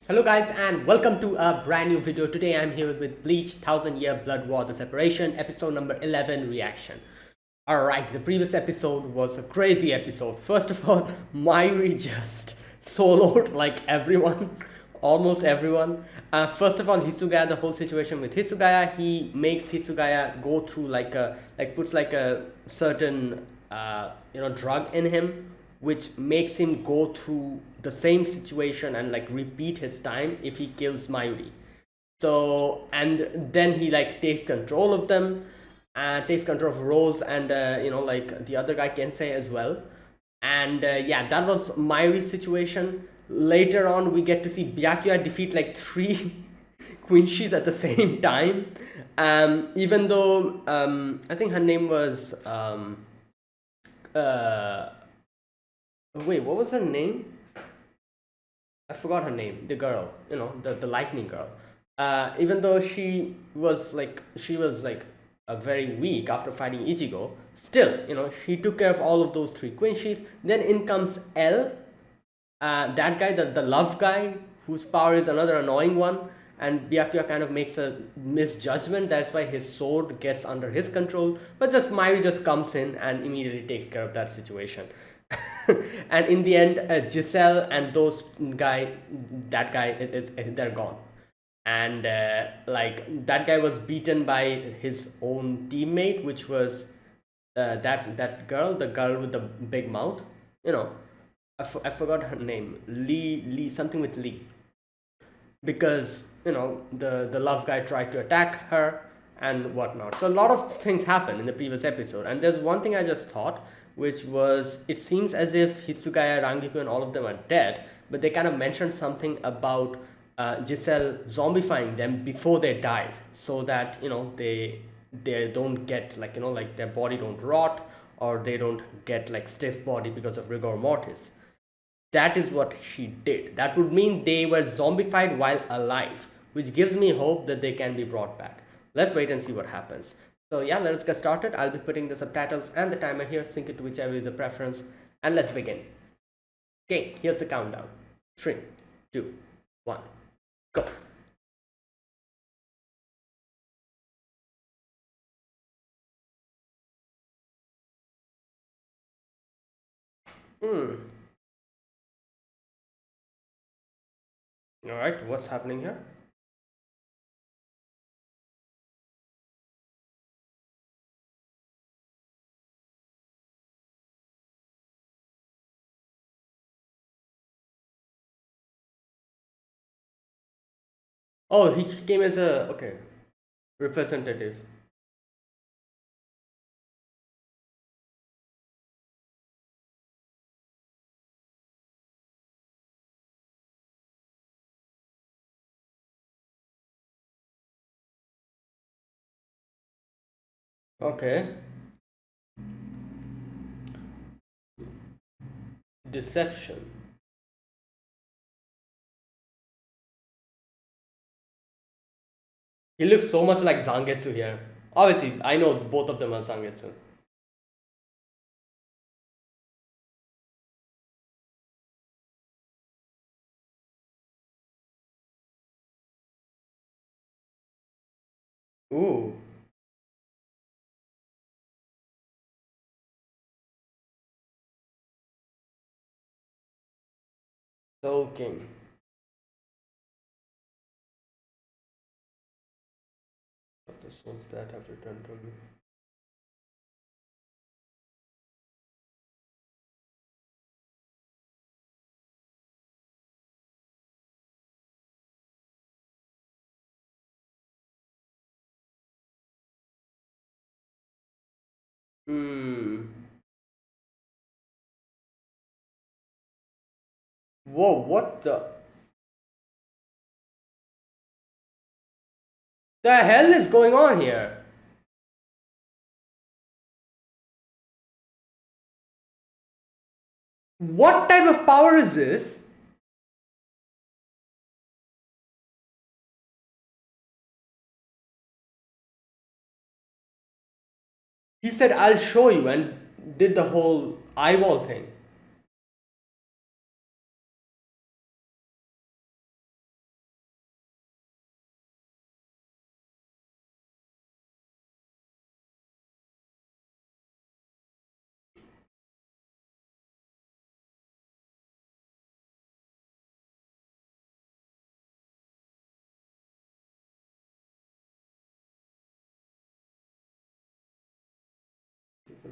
Hello guys and welcome to a brand new video. Today I'm here with Bleach 1000 Year Blood War The Separation, episode number 11 reaction. Alright, the previous episode was a crazy episode. First of all, Mayuri just soloed like everyone, almost everyone. First of all, Hisugaya, the whole situation with Hisugaya, he makes Hisugaya go through puts like a certain drug in him, which makes him go through the same situation and like repeat his time if he kills Mayuri. So and then he like takes control of them, takes control of Rose and like the other guy Kensei as well. And yeah, that was Mayuri's situation. Later on, we get to see Byakuya defeat like three Quincy's at the same time. Even though I think her name was uh, wait, what was her name? I forgot her name. The girl, the lightning girl. Even though she was like a very weak after fighting Ichigo, still, she took care of all of those three Quincy's. Then in comes L, that guy, the love guy, whose power is another annoying one, and Byakuya kind of makes a misjudgment. That's why his sword gets under his control. But just Mayuri just comes in and immediately takes care of that situation. And in the end, Giselle and that guy they're gone. And like that guy was beaten by his own teammate, which was that girl, the girl with the big mouth. You know, I forgot her name. Lee something with Lee, because the love guy tried to attack her and whatnot. So a lot of things happened in the previous episode, and there's one thing I just thought, which was it seems as if Hitsugaya, Rangiku, and all of them are dead, but they kind of mentioned something about Giselle zombifying them before they died, so that they don't get like their body don't rot, or they don't get like stiff body because of rigor mortis. That is what she did. That would mean they were zombified while alive, which gives me hope that they can be brought back. Let's wait and see what happens. So yeah, let's get started. I'll be putting the subtitles and the timer here, sync it to whichever is a preference, and let's begin. Okay, here's the countdown. 3, 2, 1, go. Alright, what's happening here? Oh, he came as a, okay, representative. Okay. Deception. He looks so much like Zangetsu here. Obviously, I know both of them are Zangetsu. Ooh. Soul King. Of the souls that have returned to me. Hmm. Whoa, what the hell is going on here? What type of power is this? He said, I'll show you, and did the whole eyeball thing.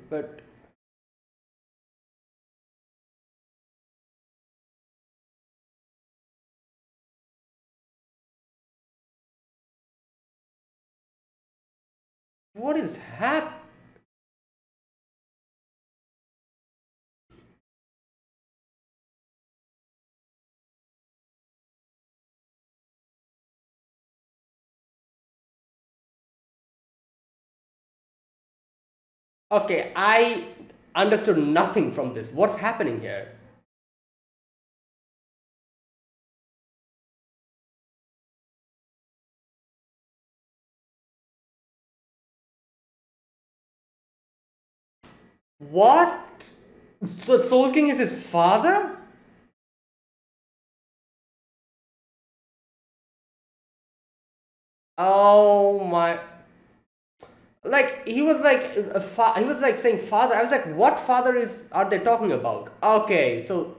But what is hap? Okay, I understood nothing from this. What's happening here? What? So Soul King is his father? Oh my! Like he was like he was like saying father. I was like, what father is are they talking about? Okay, so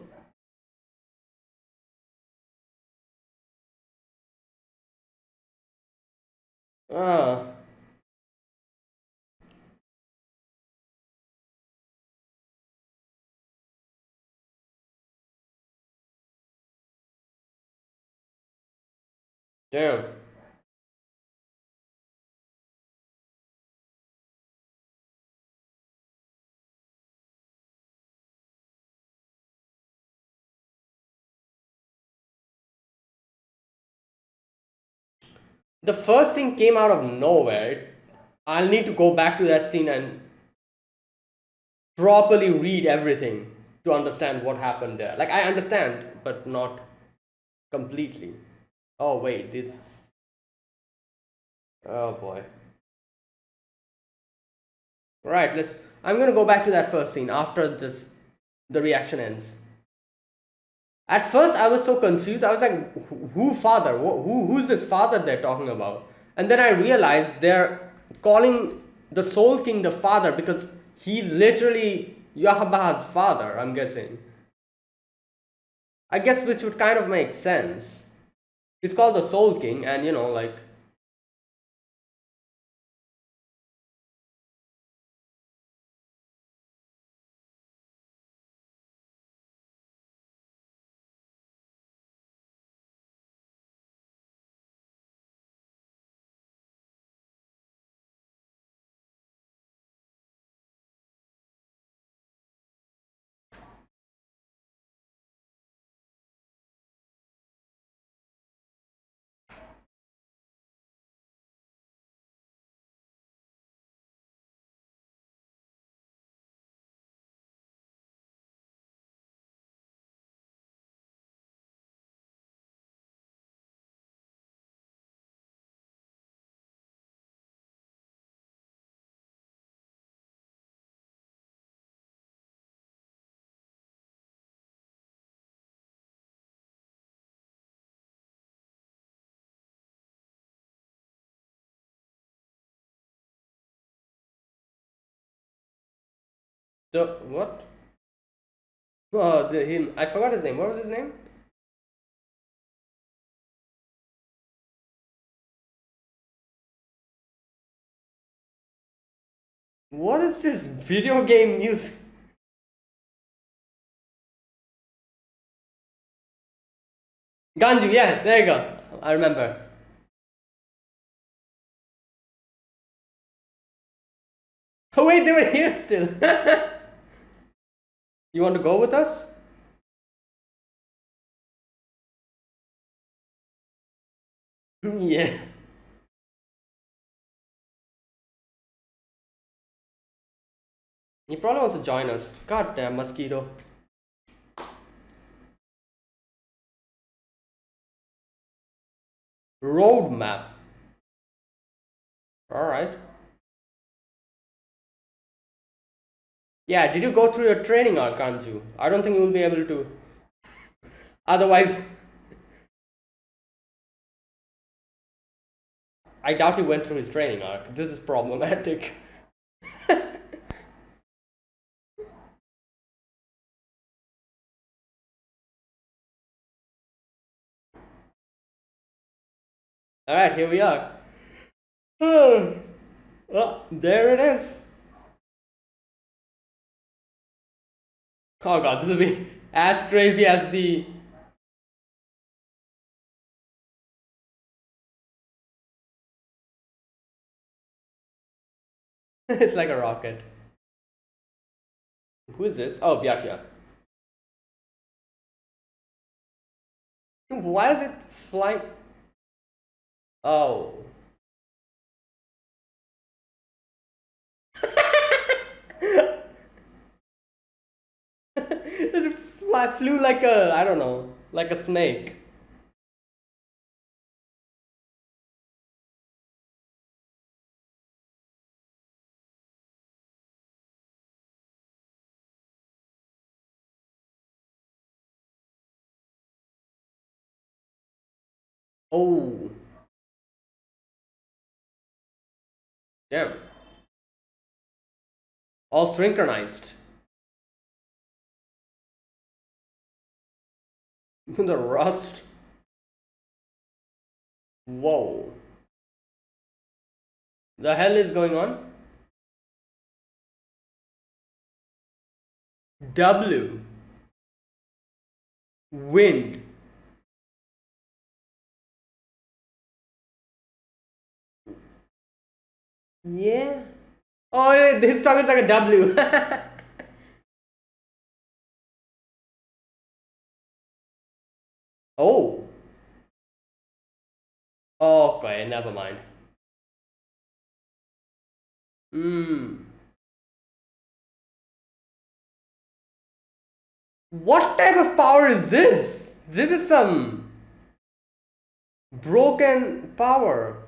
uh, damn. The first thing came out of nowhere. I'll need to go back to that scene and properly read everything to understand what happened there. Like I understand, but not completely. Oh wait, this. Oh boy. Right. Let's. I'm gonna go back to that first scene after this. The reaction ends. At first, I was so confused. I was like, "Who father? Who's this father they're talking about?" And then I realized they're calling the Soul King the father because he's literally Yahaba's father. I'm guessing. I guess which would kind of make sense. He's called the Soul King, and like the what? Oh, the him. I forgot his name. What was his name? What is this video game music? Ganju. Yeah, there you go. I remember. Oh wait, they were here still. You want to go with us? Yeah. He probably wants to join us. God damn mosquito. Roadmap. All right. Yeah. Did you go through your training arc, Kanju? I don't think you will be able to. Otherwise, I doubt he went through his training arc. This is problematic. All right, here we are. Oh, there it is. Oh god, this will be as crazy as the. It's like a rocket. Who is this? Oh, Byakuya. Why is it flying? Oh. It flew like a, I don't know, like a snake. Oh, damn. All synchronized. The rust. Whoa. The hell is going on? W. Wind. Yeah. Oh, yeah, his tongue is like a W. Oh. Okay, never mind. Hmm. What type of power is this? This is some broken power.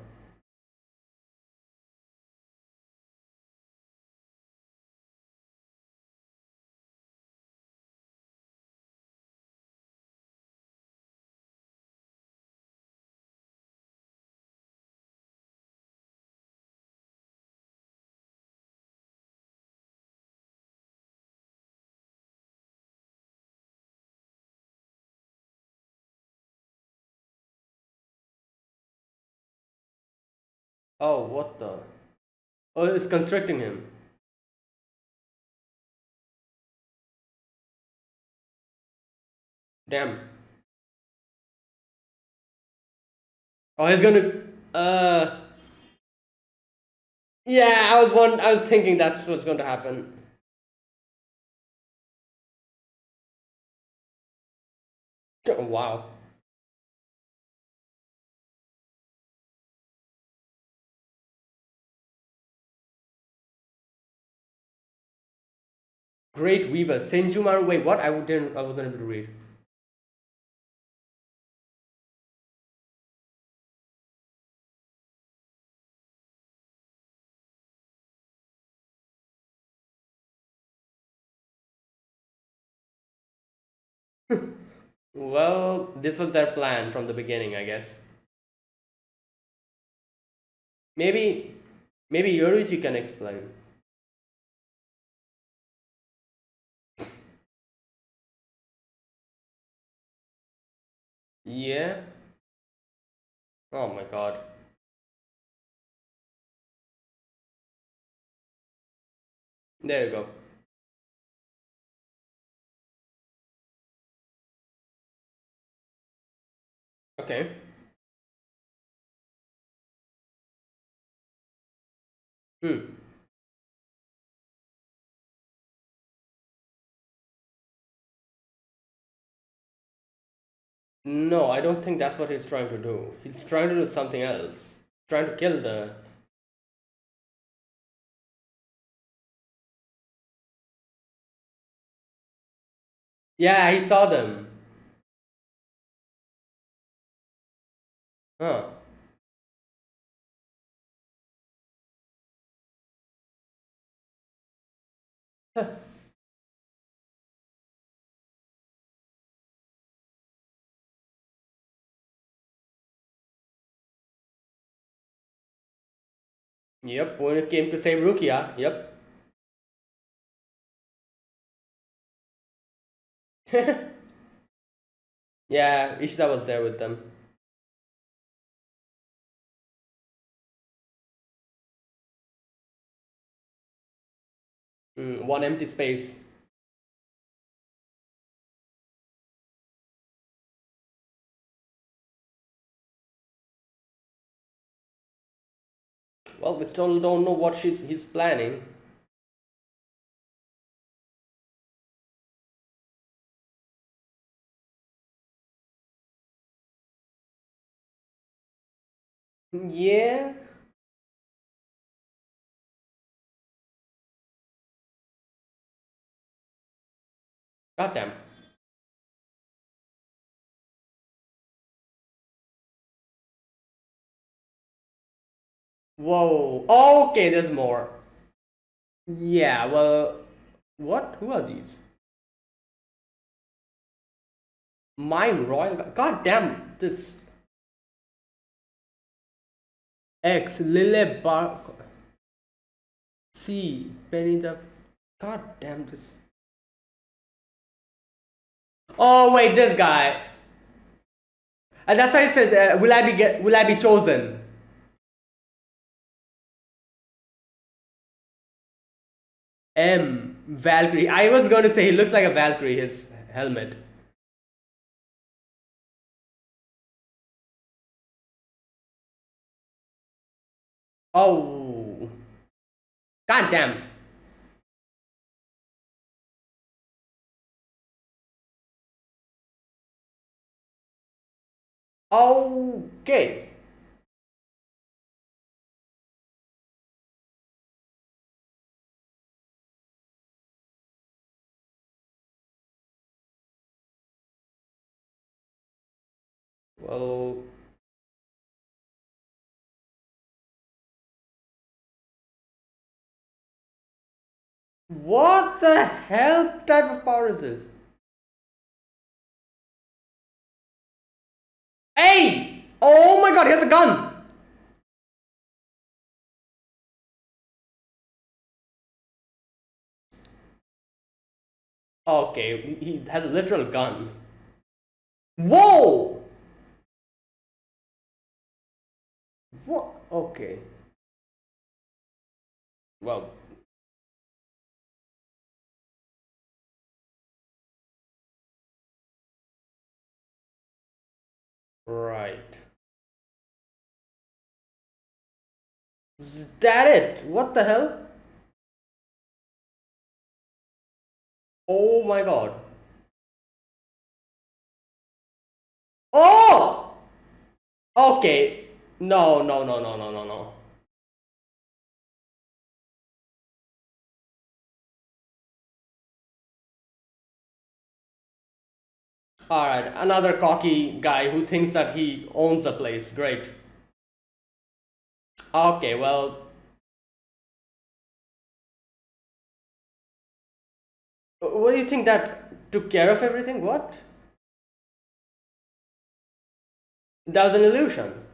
Oh, what the? Oh, it's constricting him. Damn. Oh, he's gonna. Uh. Yeah, I was thinking that's what's going to happen. Oh, wow. Great Weaver. Senjumaru. Wait, what? I wasn't able to read. Well, this was their plan from the beginning, I guess. Maybe, maybe Yoruichi can explain. Yeah. Oh my god. There you go. Okay. Hmm. No, I don't think that's what he's trying to do. He's trying to do something else. Trying to kill the. Yeah, he saw them. Huh. Yep, when it came to save Rukia, yep. Yeah, Ishida was there with them. One empty space. Well, we still don't know what he's planning. Yeah. Goddamn. Whoa. Okay, there's more. Yeah, well, what? Who are these? Mine Royal. God damn, this X Lille Bar. C Penny the. God damn this. Oh wait, this guy. And that's why it says, will I be chosen? M Valkyrie. I was going to say he looks like a Valkyrie. His helmet. Oh. God damn. Okay. Well, what the hell type of power is this? Hey! Oh my god, he has a gun! Okay, he has a literal gun. Whoa! What? Okay. Well. Right. Is that it? What the hell? Oh my god. Oh! Okay. No, no, no, no, no, no, no. Alright, another cocky guy who thinks that he owns the place. Great. Okay, well. What do you think, that took care of everything? What? That was an illusion.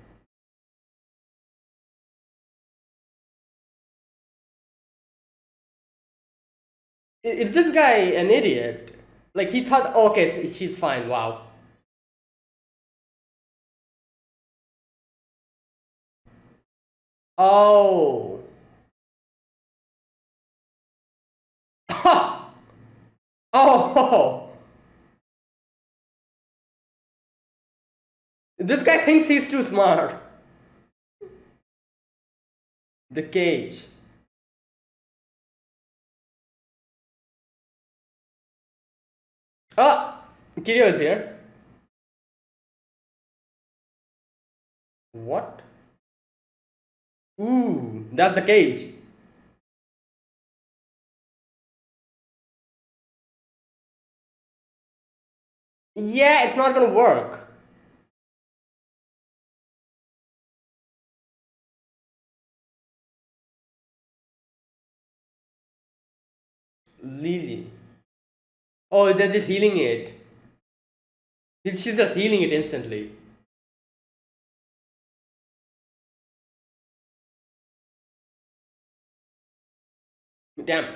Is this guy an idiot? Like, he thought, okay, she's fine, wow. Oh. Oh. This guy thinks he's too smart. The cage. Ah! Kiryu is here. What? Ooh, that's the cage. Yeah, it's not gonna work. Lily. Oh, they're just healing it. She's just healing it instantly. Damn.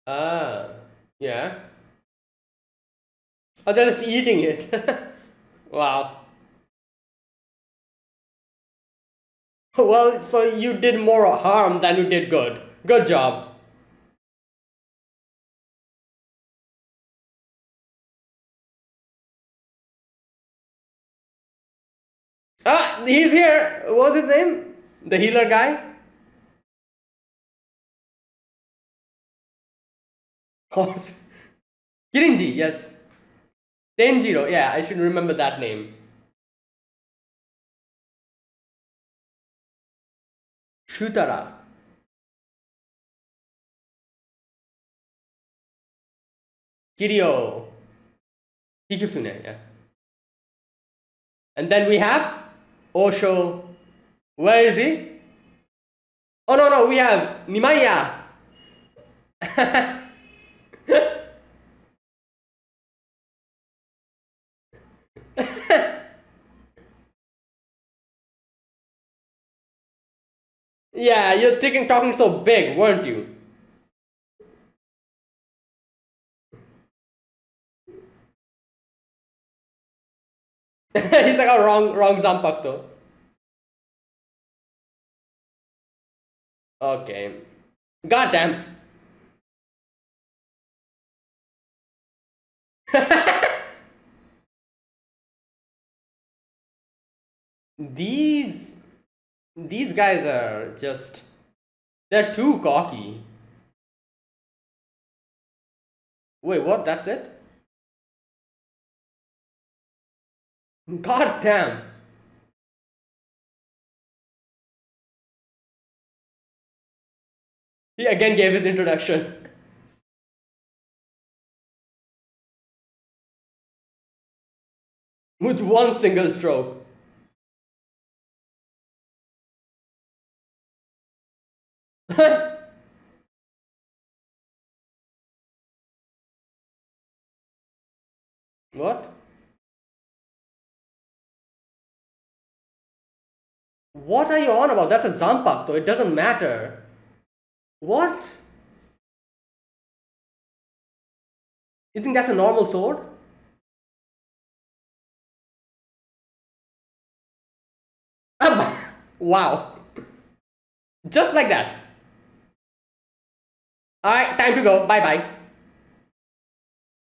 Ah, yeah. Oh, they're just eating it. Wow. Well, so you did more harm than you did good. Good job. he's here. What's his name? The healer guy? Kirinji, yes. Tenjiro, yeah, I should remember that name. Shutara. Kiryu. Kikifune, yeah. And then we have Osho. Where is he? Oh no, we have Nimaya. Yeah, you're talking so big, weren't you? He's like, oh, wrong Zampak though. Okay. Goddamn. These guys are just, they're too cocky. Wait, what? That's it? God damn. He again gave his introduction. With one single stroke. What? What are you on about? That's a Zampak though, it doesn't matter. What? You think that's a normal sword? Wow. Just like that. Alright, time to go. Bye bye.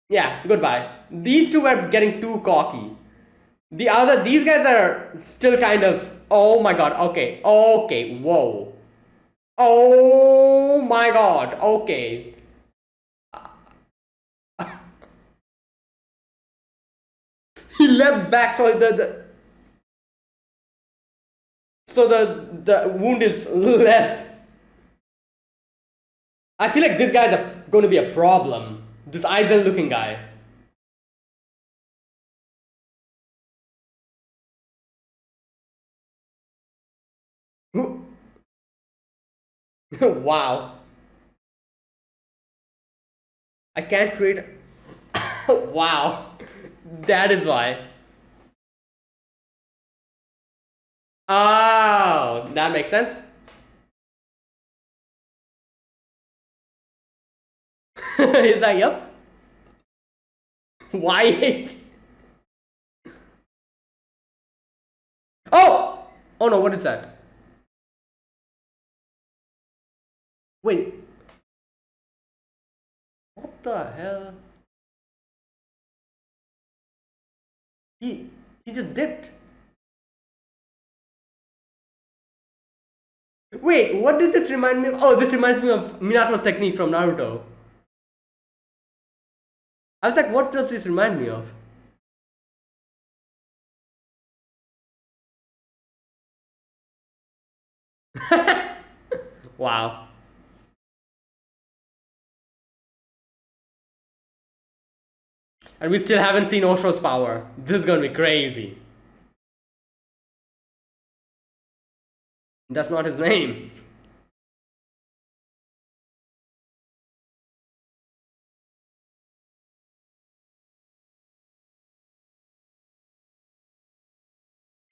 Yeah, goodbye. These two were getting too cocky. These guys are still kind of, oh my god, okay, whoa. Oh my god, okay. He leapt back, so the wound is less. I feel like this guy's going to be a problem. This Aizen looking guy. Wow. I can't create. Wow. That is why. Oh, that makes sense. He's like, yep. Why 8? Oh! Oh no, what is that? Wait. What the hell? He just dipped. Wait, what did this remind me of? Oh, this reminds me of Minato's technique from Naruto. I was like, what does this remind me of? Wow. And we still haven't seen Osho's power. This is gonna be crazy. That's not his name.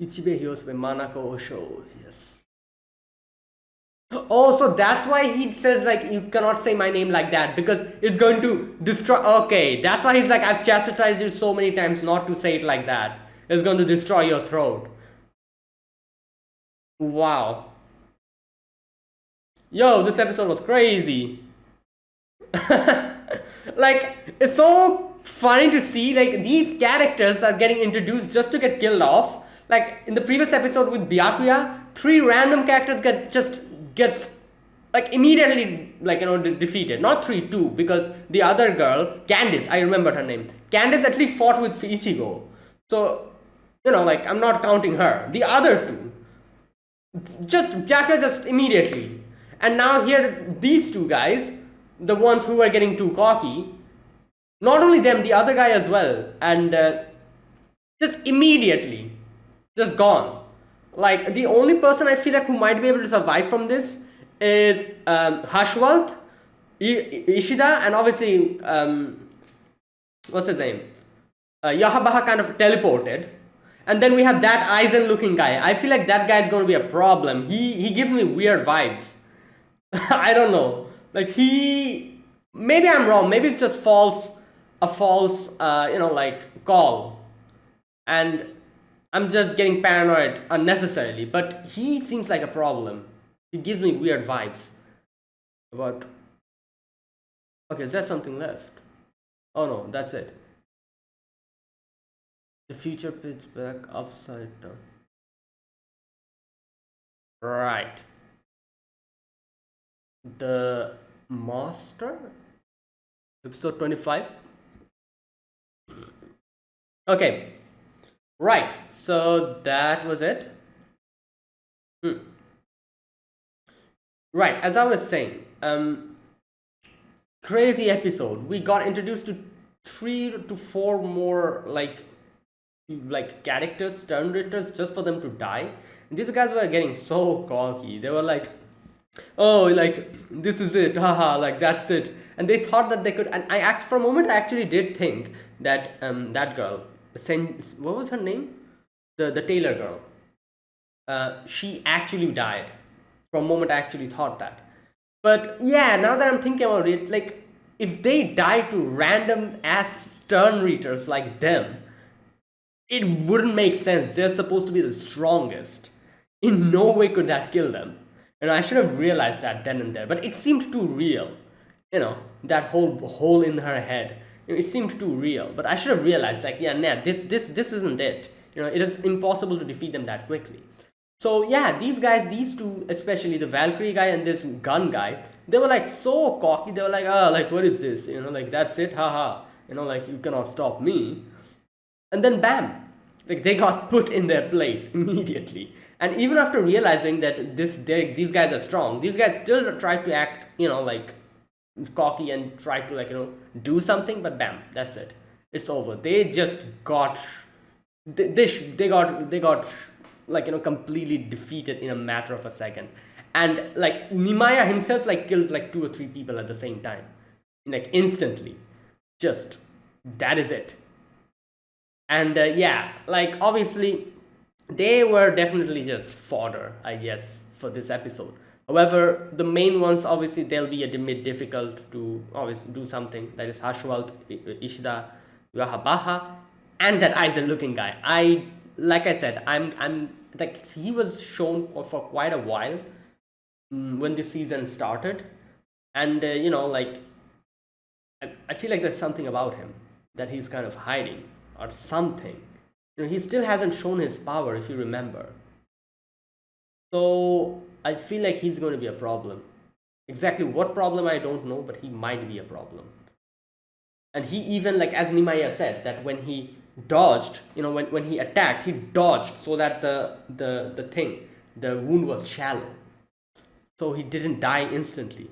Ichibe Hyosube Manako Osho, yes. Oh, so that's why he says like you cannot say my name like that because it's going to destroy. Okay, that's why he's like I've chastised you so many times not to say it like that. It's going to destroy your throat. Wow. Yo, this episode was crazy. Like it's so funny to see like these characters are getting introduced just to get killed off like in the previous episode with Byakuya, 3 random characters gets like immediately like defeated. Not 3, 2, because the other girl, Candice, I remembered her name. Candice at least fought with Ichigo. So, like I'm not counting her. The other two, just Byakuya just immediately. And now here these two guys, the ones who are getting too cocky, not only them, the other guy as well, and just immediately, just gone. Like the only person I feel like who might be able to survive from this is Hashwalt, Ishida, and obviously what's his name? Yahabaha kind of teleported, and then we have that Aizen looking guy. I feel like that guy's going to be a problem. He gives me weird vibes. I don't know. Like maybe I'm wrong. Maybe it's just a false like call, and I'm just getting paranoid unnecessarily. But he seems like a problem. He gives me weird vibes. But okay, is there something left? Oh no, that's it. The future pitch back upside down. Right. The Master? Episode 25? Okay. Right. So that was it. Right. As I was saying, crazy episode. We got introduced to 3 to 4 more like characters, narrators, just for them to die. And these guys were getting so cocky. They were like, oh, like this is it, haha, like that's it. And they thought that they could. And for a moment I actually did think that that girl, what was her name, the Taylor girl, she actually died. For a moment I actually thought that. But yeah, now that I'm thinking about it, like if they die to random ass turn readers like them, it wouldn't make sense. They're supposed to be the strongest. In no way could that kill them. And I should have realized that then and there. But it seemed too real. That whole hole in her head. It seemed too real. But I should have realized, like, yeah, nah, this isn't it. It is impossible to defeat them that quickly. So yeah, these guys, these two, especially the Valkyrie guy and this gun guy, they were like so cocky. They were like, like what is this? Like that's it, haha. Like you cannot stop me. And then bam, like they got put in their place immediately. And even after realizing that these guys are strong, these guys still try to act, like cocky and try to like do something. But bam, that's it. It's over. They just got they got like completely defeated in a matter of a second. And like Nimaya himself like killed like 2 or 3 people at the same time, like instantly. Just that is it. And yeah, like obviously they were definitely just fodder, I guess, for this episode. However, the main ones, obviously they'll be a bit difficult to obviously do something. That is Hashwalt, Ishida, Yahabaha, and that Aizen looking guy. Like I said, I'm like he was shown for quite a while when the season started, and like I feel like there's something about him that he's kind of hiding or something. He still hasn't shown his power, if you remember. So I feel like he's going to be a problem. Exactly what problem I don't know, but he might be a problem. And he even, like as Nimaya said, that when he dodged, when he attacked, he dodged so that the wound was shallow. So he didn't die instantly.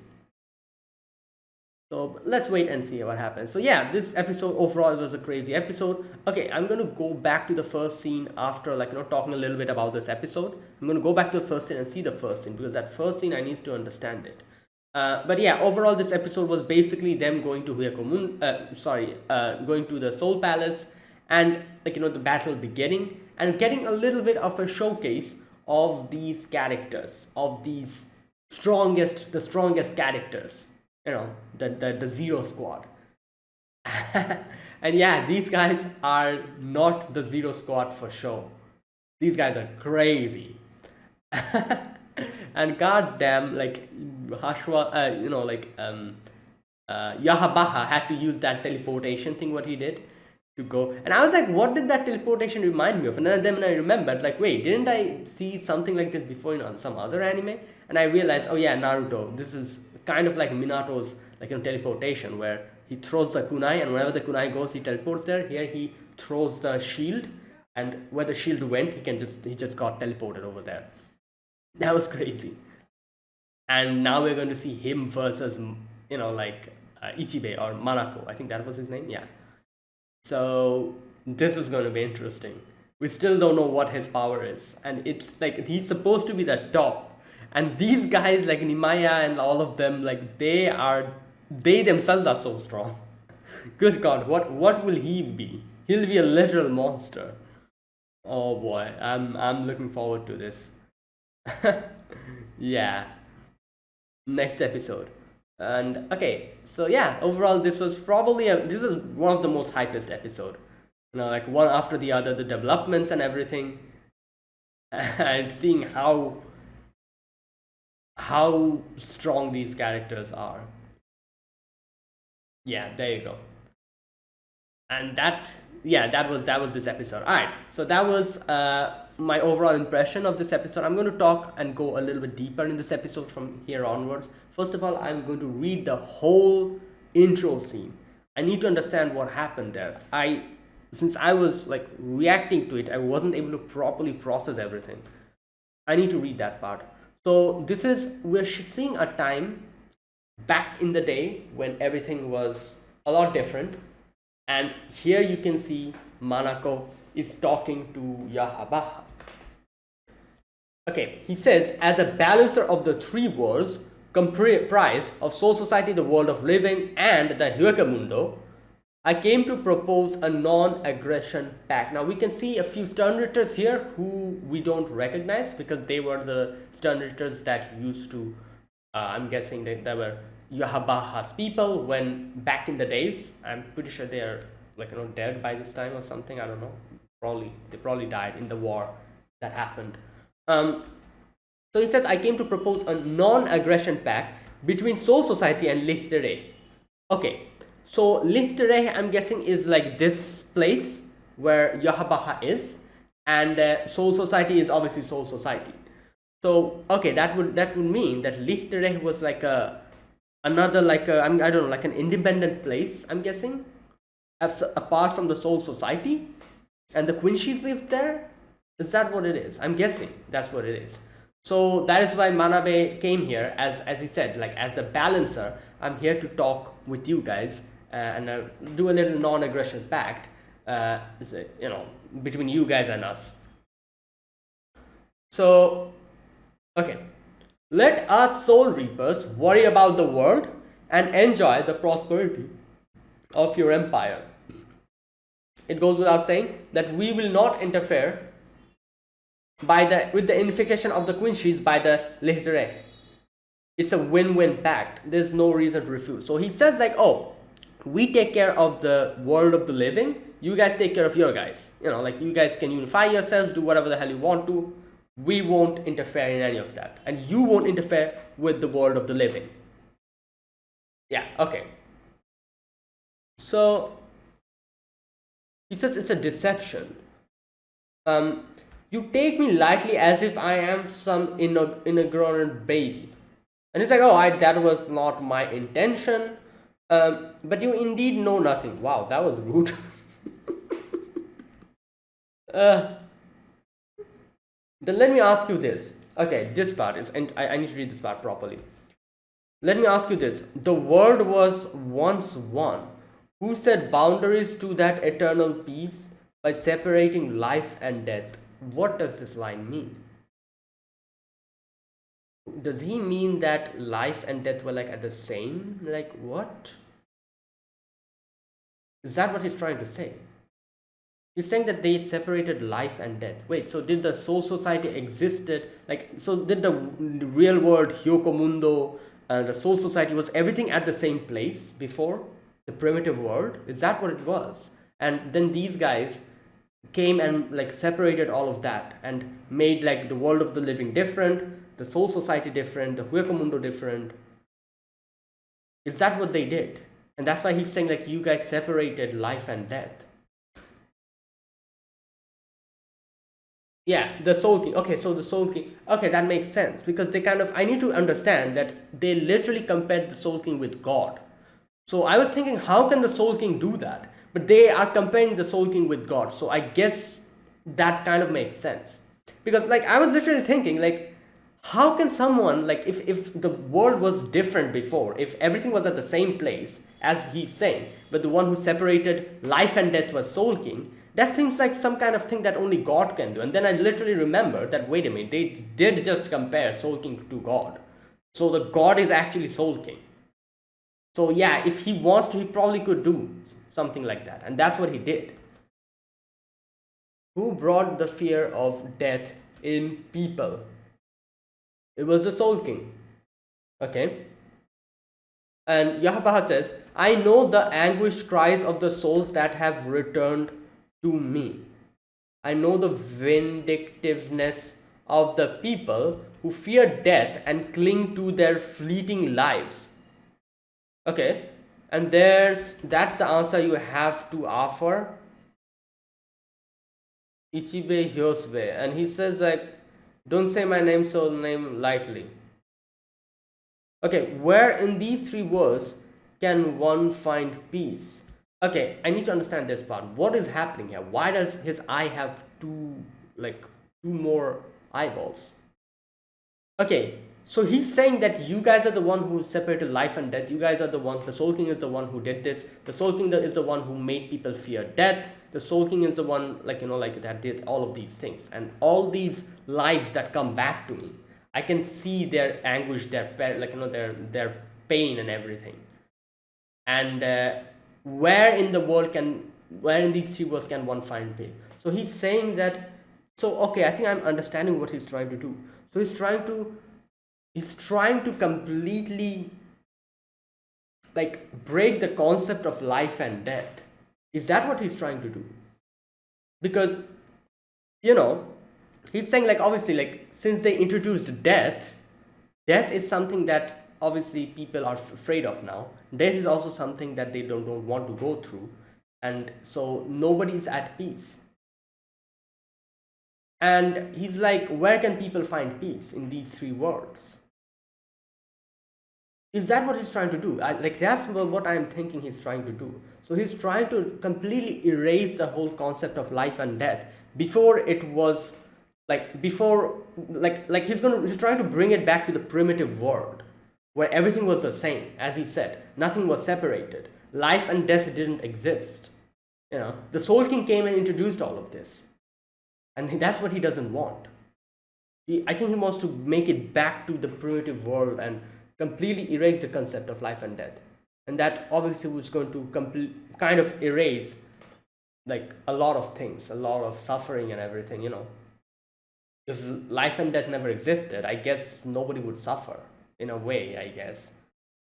So let's wait and see what happens. So yeah, this episode overall was a crazy episode. Okay, I'm going to go back to the first scene after talking a little bit about this episode. I'm going to go back to the first scene and see the first scene, because that first scene I need to understand it. But yeah, overall this episode was basically them going to going to the Soul Palace, and the battle beginning, and getting a little bit of a showcase of these characters, of these the strongest characters. The Zero Squad. And yeah, these guys are not the Zero Squad for sure. These guys are crazy. And goddamn, like Hashwa, Yahabaha had to use that teleportation thing. What he did, to go. And I was like, what did that teleportation remind me of? And then I remembered, like, wait, didn't I see something like this before in some other anime? And I realized, oh yeah, Naruto. This is kind of like Minato's like teleportation, where he throws the kunai, and wherever the kunai goes, he teleports there. Here he throws the shield, and where the shield went, he just got teleported over there. That was crazy. And now we're going to see him versus like Ichibe or Manako. I think that was his name. Yeah. So this is going to be interesting. We still don't know what his power is, and it's like he's supposed to be the top, and these guys like Nimaya and all of them, like they themselves are so strong. Good God, what will he be? He'll be a literal monster. Oh boy, I'm looking forward to this. Yeah, next episode. And okay, so yeah, overall this was probably this is one of the most hypest episode. Like one after the other, the developments and everything, and seeing how strong these characters are. Yeah, there you go. And that was this episode. All right, so that was my overall impression of this episode. I'm going to talk and go a little bit deeper in this episode from here onwards. First of all, I'm going to read the whole intro scene. I need to understand what happened there. Since I was like reacting to it, I wasn't able to properly process everything. I need to read that part. So we're seeing a time back in the day when everything was a lot different. And here you can see Manako is talking to Yahabaha. Okay, he says, as a balancer of the three worlds, comprised of Soul Society, the world of living, and the Hyuga I came to propose a non-aggression pact. Now we can see a few Sternritters here who we don't recognize because they were the Sternritters that used to, I'm guessing that they were Yahabaha's people when back in the days. I'm pretty sure they are like dead by this time or something. I don't know. They probably died in the war that happened. So he says, I came to propose a non-aggression pact between Soul Society and Lichteré. Okay, so Lichteré, I'm guessing, is like this place where Yahabaha is, and Soul Society is obviously Soul Society. So okay, that would mean that Lichteré was like another like I don't know, like an independent place, I'm guessing, apart from the Soul Society, and the Quincy's lived there. Is that what it is? I'm guessing that's what it is. So that is why Manabe came here, as he said, like as the balancer. I'm here to talk with you guys and do a little non-aggression pact, between you guys and us. So, okay, let us Soul Reapers worry about the world and enjoy the prosperity of your empire. It goes without saying that we will not interfere with the unification of the Quincy's by the Lichteré. It's a win-win pact. There's no reason to refuse. So he says like, oh, we take care of the world of the living. You guys take care of your guys. Like you guys can unify yourselves, do whatever the hell you want to. We won't interfere in any of that. And you won't interfere with the world of the living. Yeah, okay. So he says it's a deception. You take me lightly as if I am some ignorant baby. And he's like, oh, that was not my intention. But you indeed know nothing. Wow, that was rude. Then let me ask you this. Okay, this part is, and I need to read this part properly. Let me ask you this. The world was once one. Who set boundaries to that eternal peace by separating life and death? What does this line mean? Does he mean that life and death were like at the same? Like what? Is that what he's trying to say? He's saying that they separated life and death. Wait, so did the Soul Society existed? Like, so did the real world, Hyokomundo, the Soul Society, was everything at the same place before? The primitive world? Is that what it was? And then these guys came and like separated all of that and made like the world of the living different, the Soul Society different, the Hyokomundo different. Is that what they did? And that's why he's saying like you guys separated life and death. Yeah, the Soul King. Okay, so the Soul King. Okay, that makes sense because they kind of. I need to understand that they literally compared the Soul King with God. So I was thinking, how can the Soul King do that? But they are comparing the Soul King with God. So I guess that kind of makes sense. Because like I was literally thinking, like, how can someone like if the world was different before, if everything was at the same place as he's saying, but the one who separated life and death was Soul King, that seems like some kind of thing that only God can do. And then I literally remember that wait a minute, they did just compare Soul King to God. So the God is actually Soul King. So yeah, if he wants to, he probably could do something like that, and that's what he did. Who brought the fear of death in people? It was the Soul King. Okay, and Yahweh says, "I know the anguished cries of the souls that have returned to me. I know the vindictiveness of the people who fear death and cling to their fleeting lives." Okay, and that's the answer you have to offer. Ichibe Hyosbe, and he says like, don't say my name so name lightly. Okay, where in these three words can one find peace? Okay, I need to understand this part. What is happening here? Why does his eye have two more eyeballs? Okay, so he's saying that you guys are the one who separated life and death. You guys are the ones. The Soul King is the one who did this. The Soul King is the one who made people fear death. The Soul King is the one, like that did all of these things. And all these lives that come back to me, I can see their anguish, their pain and everything. And where in the world can, where in these three worlds can one find pain? So he's saying that. So okay, I think I'm understanding what he's trying to do. So he's trying to completely like break the concept of life and death. Is that what he's trying to do? Because you know he's saying like obviously like since they introduced death is something that obviously people are afraid of now. Death is also something that they don't want to go through, and so nobody's at peace. And he's like, where can people find peace in these three worlds? Is that what he's trying to do? Like that's what I'm thinking he's trying to do. So he's trying to completely erase the whole concept of life and death. Before it was like before like he's trying to bring it back to the primitive world where everything was the same. As he said, nothing was separated, life and death didn't exist. The Soul King came and introduced all of this, and that's what he doesn't want. I think he wants to make it back to the primitive world and completely erase the concept of life and death. And that obviously was going to kind of erase like a lot of things, a lot of suffering and everything. If life and death never existed, I guess nobody would suffer in a way, I guess.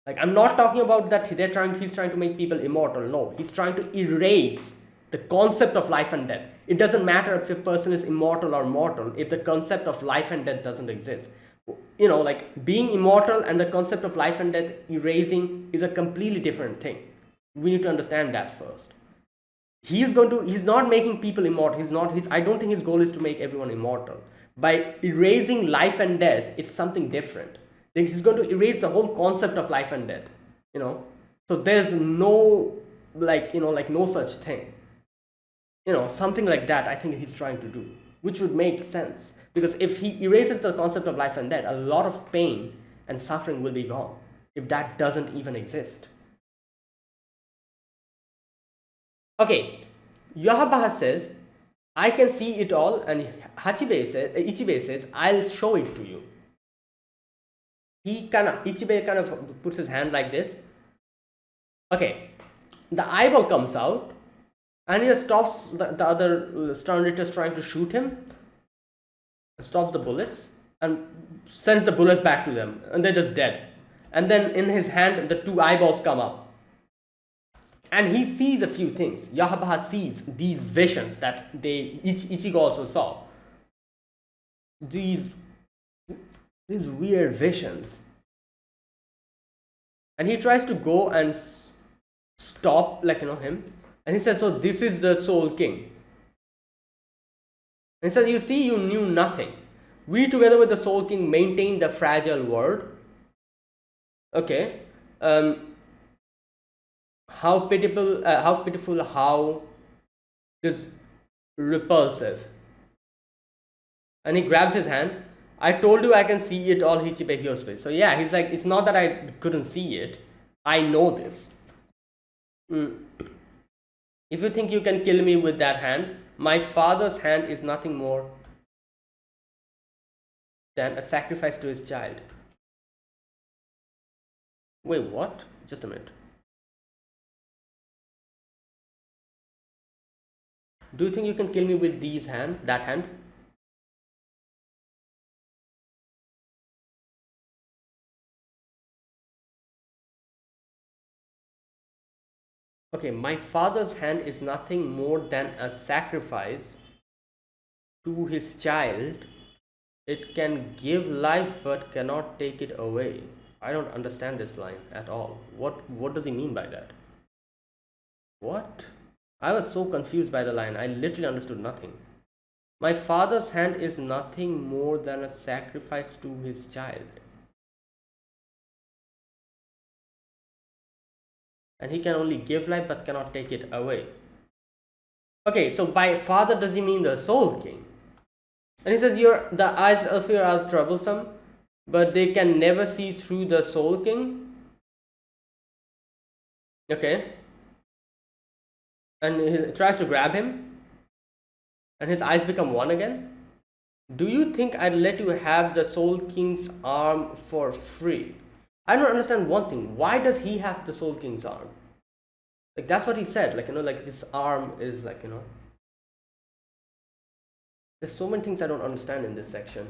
Like I'm not talking about that he's trying to make people immortal. No, he's trying to erase the concept of life and death. It doesn't matter if a person is immortal or mortal if the concept of life and death doesn't exist. Like being immortal and the concept of life and death erasing is a completely different thing. We need to understand that first. He's not making people immortal. I don't think his goal is to make everyone immortal. By erasing life and death, it's something different. Then he's going to erase the whole concept of life and death. So there's no like no such thing. Something like that I think he's trying to do, which would make sense. Because if he erases the concept of life and death, a lot of pain and suffering will be gone if that doesn't even exist. Okay, Yohabaha says, I can see it all, and Ichibe says, I'll show it to you. Ichibe kind of puts his hand like this. Okay, the eyeball comes out, and he stops the other Stormtroopers trying to shoot him, stops the bullets, and sends the bullets back to them, and they're just dead. And then in his hand, the two eyeballs come up. And he sees a few things. Yahabaha sees these visions that Ichigo also saw. These weird visions. And he tries to go and stop him. And he says, so this is the Soul King. And he says, you see, you knew nothing. We, together with the Soul King, maintained the fragile world. Okay. How pitiful, how just repulsive. And he grabs his hand. I told you I can see it all, Hichibe Hyospe. So yeah, he's like, it's not that I couldn't see it. I know this. If you think you can kill me with that hand, my father's hand is nothing more than a sacrifice to his child. Wait, what? Just a minute. Do you think you can kill me with these hand, that hand? Okay, my father's hand is nothing more than a sacrifice to his child. It can give life but cannot take it away. I don't understand this line at all. What does he mean by that? What? I was so confused by the line. I literally understood nothing. My father's hand is nothing more than a sacrifice to his child. And he can only give life but cannot take it away. Okay, so by father does he mean the Soul King? And he says, the eyes of fear are troublesome, but they can never see through the Soul King. Okay. And he tries to grab him, and his eyes become one again. Do you think I'd let you have the Soul King's arm for free? I don't understand one thing. Why does he have the Soul King's arm? Like, that's what he said. Like, like his arm is like, there's so many things I don't understand in this section.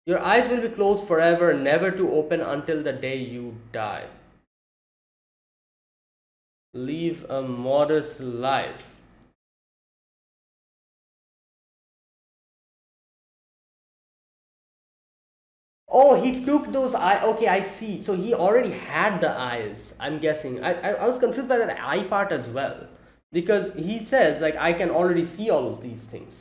Your eyes will be closed forever, never to open until the day you die. Live a modest life. Oh, he took those eyes. Okay, I see. So he already had the eyes, I'm guessing. I was confused by that eye part as well. Because he says, like, I can already see all of these things.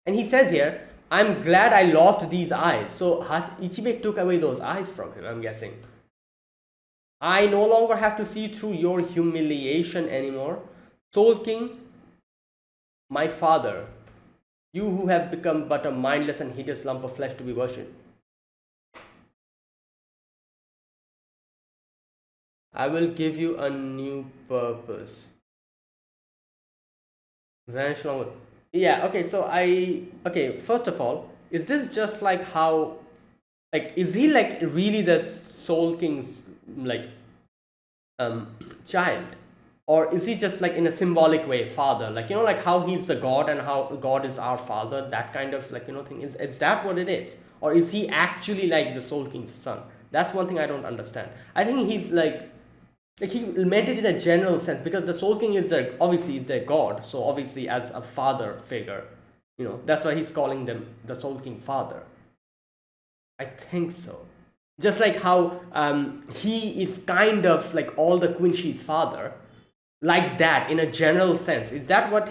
And he says here, I'm glad I lost these eyes. So Ichibe took away those eyes from him, I'm guessing. I no longer have to see through your humiliation anymore. Soul King, my father, you who have become but a mindless and hideous lump of flesh to be worshipped. I will give you a new purpose. Vanish along with. Yeah, okay, so okay, first of all, is this just like how, like, is he like really the Soul King's like child? Or is he just like in a symbolic way father, like, like how he's the god and how God is our father, that kind of like thing? Is that what it is, or is he actually like the Soul King's son? That's one thing I don't understand. I think he's like he meant it in a general sense, because the Soul King is obviously is their god, so obviously as a father figure, that's why he's calling them the Soul King father. I think so. Just like how he is kind of like all the Quincy's father, like that in a general sense. Is that why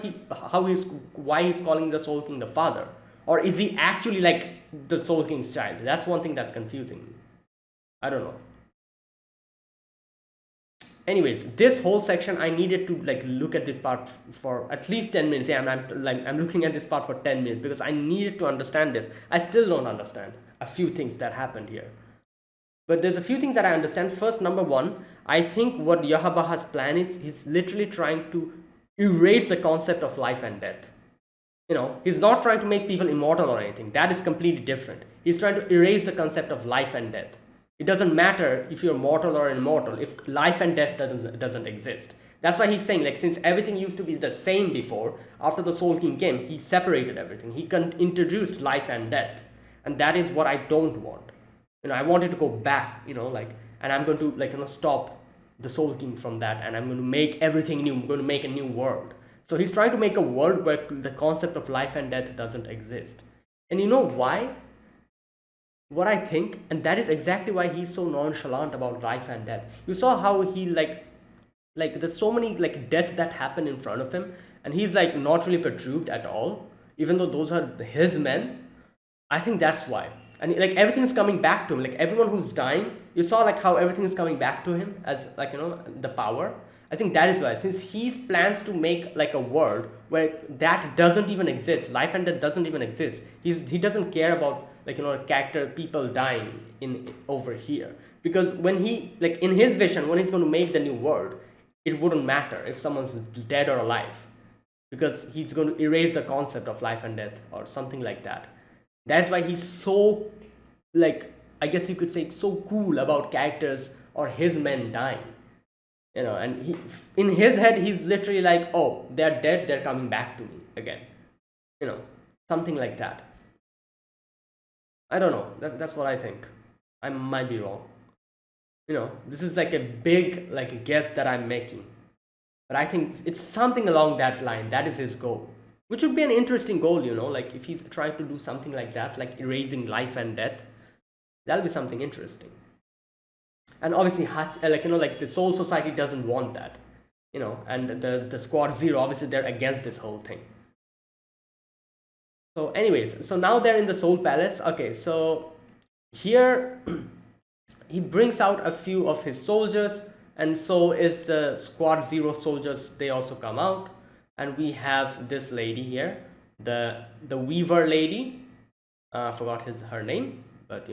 he's calling the Soul King the father, or is he actually like the Soul King's child? That's one thing that's confusing. I don't know. Anyways, this whole section I needed to like look at this part for at least 10 minutes. Yeah, I'm looking at this part for 10 minutes because I needed to understand this. I still don't understand a few things that happened here, but there's a few things that I understand. First, number one, I think what Yahabaha's plan is, he's literally trying to erase the concept of life and death. He's not trying to make people immortal or anything. That is completely different. He's trying to erase the concept of life and death. It doesn't matter if you're mortal or immortal if life and death doesn't exist. That's why he's saying, like, since everything used to be the same before, after the Soul King came, he separated everything. He introduced life and death. And that is what I don't want. I want it to go back, and I'm going to, stop the Soul King from that, and I'm going to make everything new. I'm going to make a new world. So he's trying to make a world where the concept of life and death doesn't exist. And you know why? What I think, and that is exactly why he's so nonchalant about life and death. You saw how he like there's so many like death that happened in front of him, and he's like not really perturbed at all, even though those are his men. I think that's why. And like everything's coming back to him. Like everyone who's dying, you saw like how everything is coming back to him as like the power. I think that is why, since he plans to make like a world where that doesn't even exist, life and death doesn't even exist. He doesn't care about like character people dying in over here, because when he like in his vision, when he's going to make the new world, it wouldn't matter if someone's dead or alive, because he's going to erase the concept of life and death or something like that. That's why he's so, like, I guess you could say, so cool about characters or his men dying. And he, in his head, he's literally like, oh, they're dead, they're coming back to me again. Something like that. I don't know. That's what I think. I might be wrong. This is like a big like guess that I'm making. But I think it's something along that line. That is his goal. Which would be an interesting goal, like if he's trying to do something like that, like erasing life and death, that'll be something interesting. And obviously, like the Soul Society doesn't want that, and the Squad Zero, obviously they're against this whole thing. So anyways, so now they're in the Soul Palace. Okay, so here he brings out a few of his soldiers, and so is the Squad Zero soldiers. They also come out. And we have this lady here, the Weaver lady. Forgot her name, but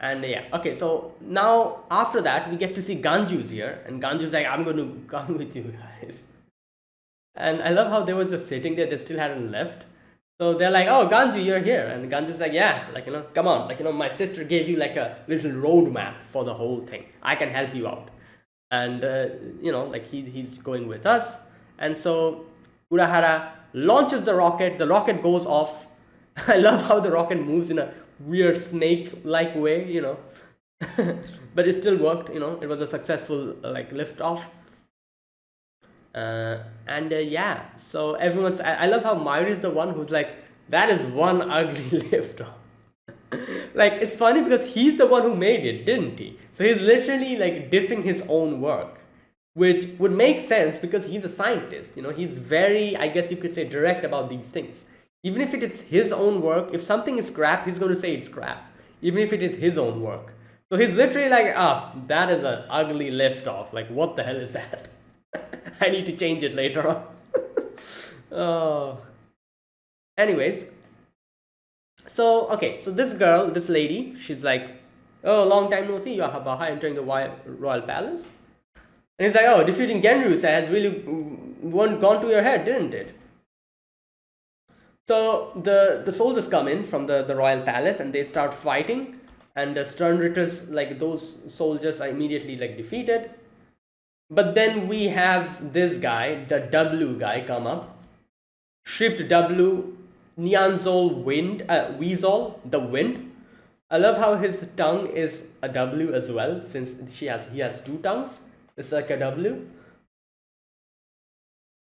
And yeah, okay. So now after that, we get to see Ganju's here, and Ganju's like, "I'm going to come with you guys." And I love how they were just sitting there; they still hadn't left. So they're like, "Oh, Ganju, you're here," and Ganju's like, "Yeah, like come on, like my sister gave you like a little roadmap for the whole thing. I can help you out." And like he's going with us. And so Urahara launches the rocket goes off. I love how the rocket moves in a weird snake-like way, but it still worked, it was a successful like lift off. Yeah, so everyone's, I love how Mayuri is the one who's like, that is one ugly lift off. Like, it's funny because he's the one who made it, didn't he? So he's literally like dissing his own work, which would make sense because he's a scientist. He's very, I guess you could say, direct about these things. Even if it is his own work, if something is crap, he's going to say it's crap, even if it is his own work. So he's literally like, that is an ugly lift off. Like, what the hell is that? I need to change it later on. Oh. Anyways, so okay, so this lady, she's like, oh, long time no see, Yahabaha entering the royal palace. And he's like, oh, defeating Genryusa has really gone to your head, didn't it? So the soldiers come in from the royal palace and they start fighting. And the Sternritters, like those soldiers, are immediately like defeated. But then we have this guy, the W guy, come up. Shift W, Nyanzol Weasel, the wind. I love how his tongue is a W as well, since he has two tongues. It's like a W.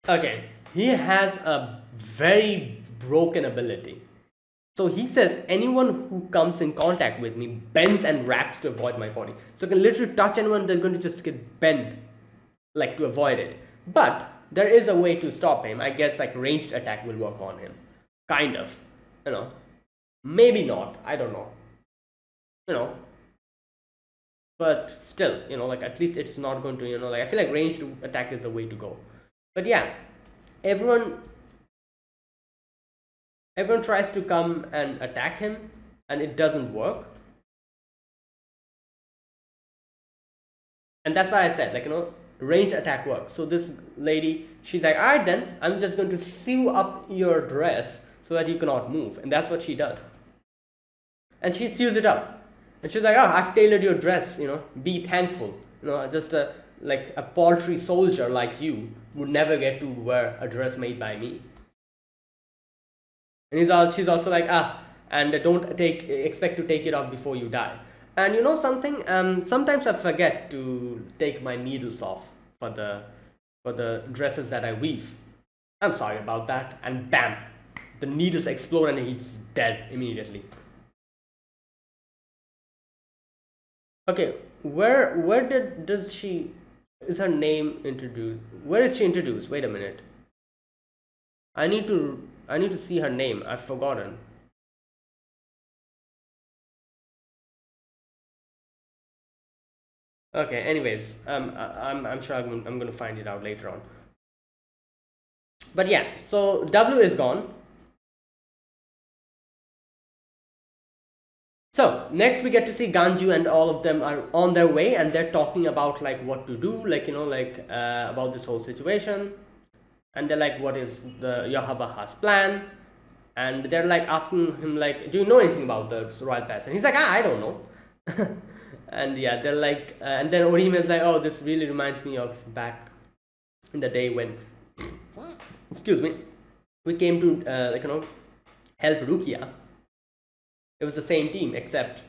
Okay, he has a very broken ability. So he says anyone who comes in contact with me bends and wraps to avoid my body. So I can literally touch anyone, they're going to just get bent, like to avoid it. But there is a way to stop him. I guess like ranged attack will work on him. Kind of. Maybe not. I don't know. But still, like at least it's not going to, like I feel like ranged attack is the way to go. But yeah, everyone tries to come and attack him, and it doesn't work. And that's why I said, like, range attack works. So this lady, she's like, all right then, I'm just going to sew up your dress so that you cannot move. And that's what she does. And she sews it up. And she's like, oh, I've tailored your dress, be thankful. Just like a paltry soldier like you would never get to wear a dress made by me. And she's also like, and don't expect to take it off before you die. And something, sometimes I forget to take my needles off for the dresses that I weave. I'm sorry about that. And bam, the needles explode and he's dead immediately. Okay, where is her name introduced? Where is she introduced? Wait a minute. I need to see her name. I've forgotten. Okay. Anyways, I'm sure I'm gonna find it out later on. But yeah, so W is gone. So next we get to see Ganju and all of them are on their way and they're talking about like what to do, like about this whole situation, and they're like, what is the Yahabaha's plan? And they're like asking him like, do you know anything about the royal pass? And he's like, I don't know. And yeah, they're like, and then Orihime is like, oh, this really reminds me of back in the day when, excuse me, we came to help Rukia. It was the same team except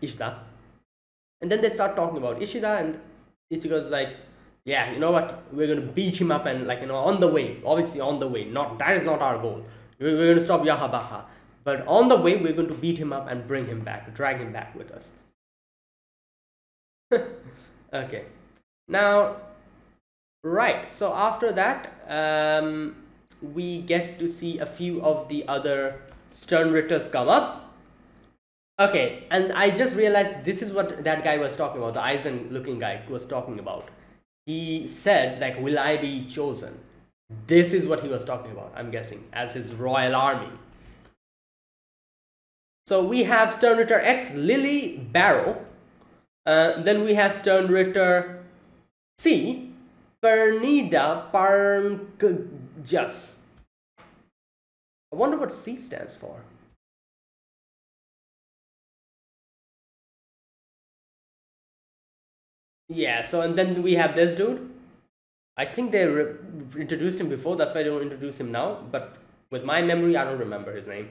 Ishida. And then they start talking about Ishida, and Ichigo's like, yeah, you know what, we're gonna beat him up, and on the way, obviously on the way, not that is not our goal, we're gonna stop Yahabaha, but on the way we're going to beat him up and bring him back, drag him back with us. Okay, now right, so after that we get to see a few of the other Sternritters come up. Okay, and I just realized this is what that guy was talking about, the Eisen looking guy was talking about. He said, like, will I be chosen? This is what he was talking about, I'm guessing, as his royal army. So we have Sternritter X, Lily, Barrow. Then we have Sternritter C, Pernida Parnjas. I wonder what C stands for. Yeah, so and then we have this dude. I think they introduced him before, that's why they don't introduce him now. But with my memory, I don't remember his name.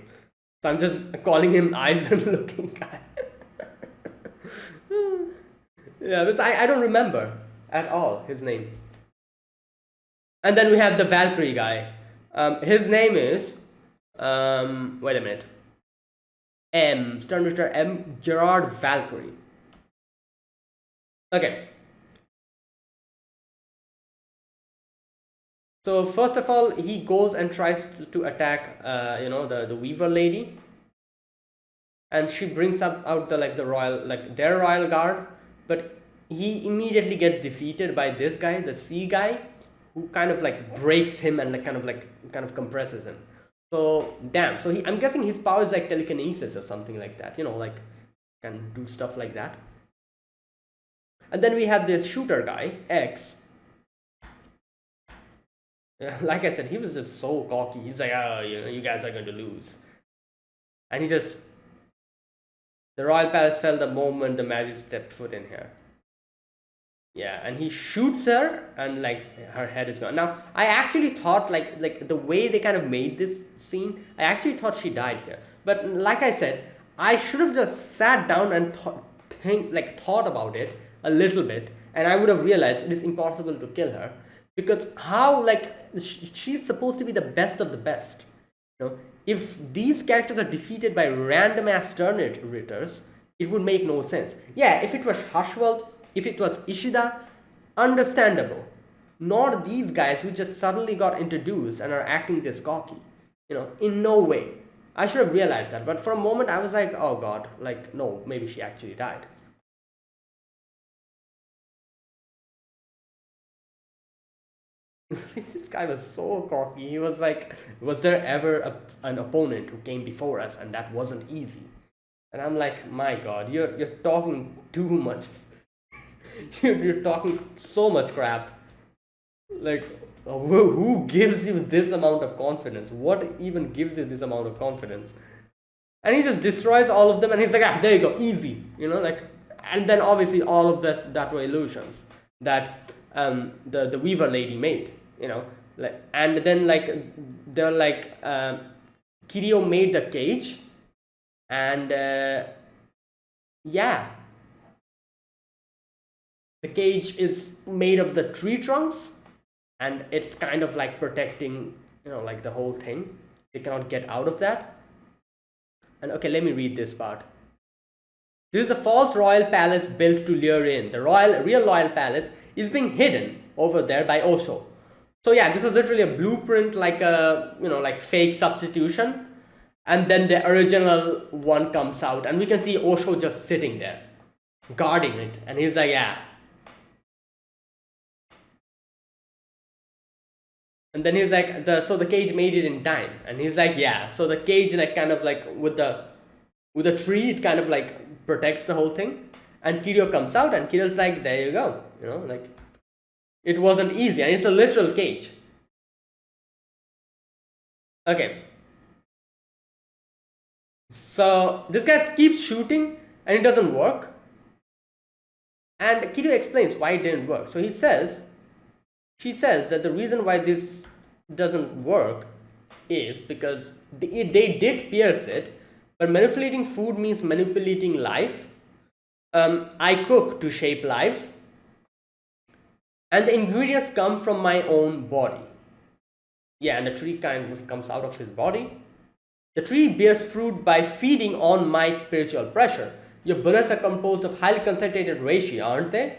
So I'm just calling him Eisen looking guy. Yeah, because I don't remember at all his name. And then we have the Valkyrie guy. His name is wait a minute. Sternritter M. Gerard Valkyrie. Okay. So first of all, he goes and tries to attack, the Weaver lady, and she brings out the royal, their royal guard, but he immediately gets defeated by this guy, the C guy, who kind of breaks him and kind of compresses him. So damn. So I'm guessing his power is like telekinesis or something like that. Can do stuff like that. And then we have this shooter guy, X. Like I said, he was just so cocky. He's like, oh, you guys are going to lose. And the royal palace fell the moment the magic stepped foot in here. Yeah, and he shoots her, and her head is gone. Now, I actually thought like the way they kind of made this scene, I actually thought she died here. But like I said, I should have just sat down and thought about it a little bit, and I would have realized it is impossible to kill her, because how she's supposed to be the best of the best. If these characters are defeated by random ass Sternritters, it would make no sense. Yeah, if it was Hushwell, if it was Ishida, understandable. Not these guys who just suddenly got introduced and are acting this cocky. In no way. I should have realized that, but for a moment I was like, oh god, no, maybe she actually died. This guy was so cocky. He was like, was there ever an opponent who came before us and that wasn't easy? And I'm like, my god, you're talking too much. You're talking so much crap. Who gives you this amount of confidence? What even gives you this amount of confidence? And he just destroys all of them, and he's like, there you go, easy. And then obviously all of that were illusions that the Weaver lady made. And then they're like, Kiryu made the cage, and yeah, the cage is made of the tree trunks, and it's kind of protecting, the whole thing. They cannot get out of that. And okay, let me read this part. This is a false royal palace built to lure in. The real royal palace is being hidden over there by Osho. So yeah, this was literally a blueprint, like a, like fake substitution. And then the original one comes out, and we can see Osho just sitting there, guarding it. And he's like, yeah. And then he's like, so the cage made it in time. And he's like, yeah. So the cage, like, kind of like with the tree, it kind of like protects the whole thing. And Kiryu comes out, and Kiryu's like, there you go. Like, it wasn't easy, and it's a literal cage. Okay. So this guy keeps shooting, and it doesn't work. And Kiryu explains why it didn't work. So she says that the reason why this doesn't work is because they did pierce it, but manipulating food means manipulating life. I cook to shape lives, and the ingredients come from my own body. Yeah, and the tree kind of comes out of his body. The tree bears fruit by feeding on my spiritual pressure. Your bullets are composed of highly concentrated reishi, aren't they?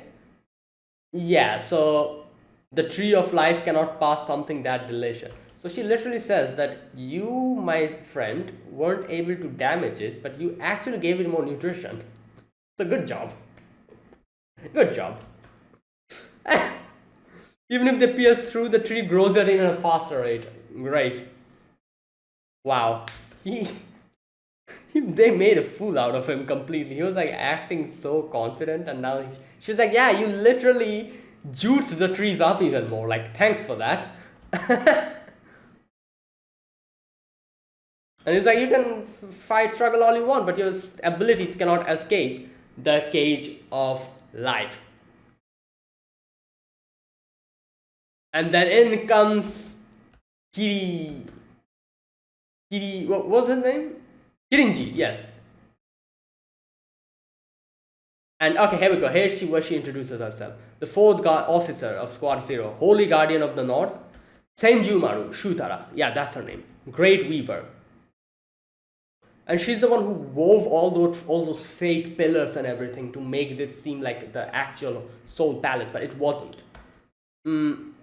Yeah, so the tree of life cannot pass something that delicious. So she literally says that you, my friend, weren't able to damage it, but you actually gave it more nutrition. So good job. Good job. Even if they pierce through, the tree grows at even a faster rate. Great. Wow. They made a fool out of him completely. He was like acting so confident, and now she's like, yeah, you literally juiced the trees up even more. Like, thanks for that. And he's like, you can fight, struggle all you want, but your abilities cannot escape the cage of life. And then in comes what was his name? Kirinji, yes. And okay, here we go. Here's where she introduces herself. The fourth officer of Squad Zero, Holy Guardian of the North, Senjumaru Shutara. Yeah, that's her name. Great Weaver. And she's the one who wove all those fake pillars and everything to make this seem like the actual Soul Palace, but it wasn't. And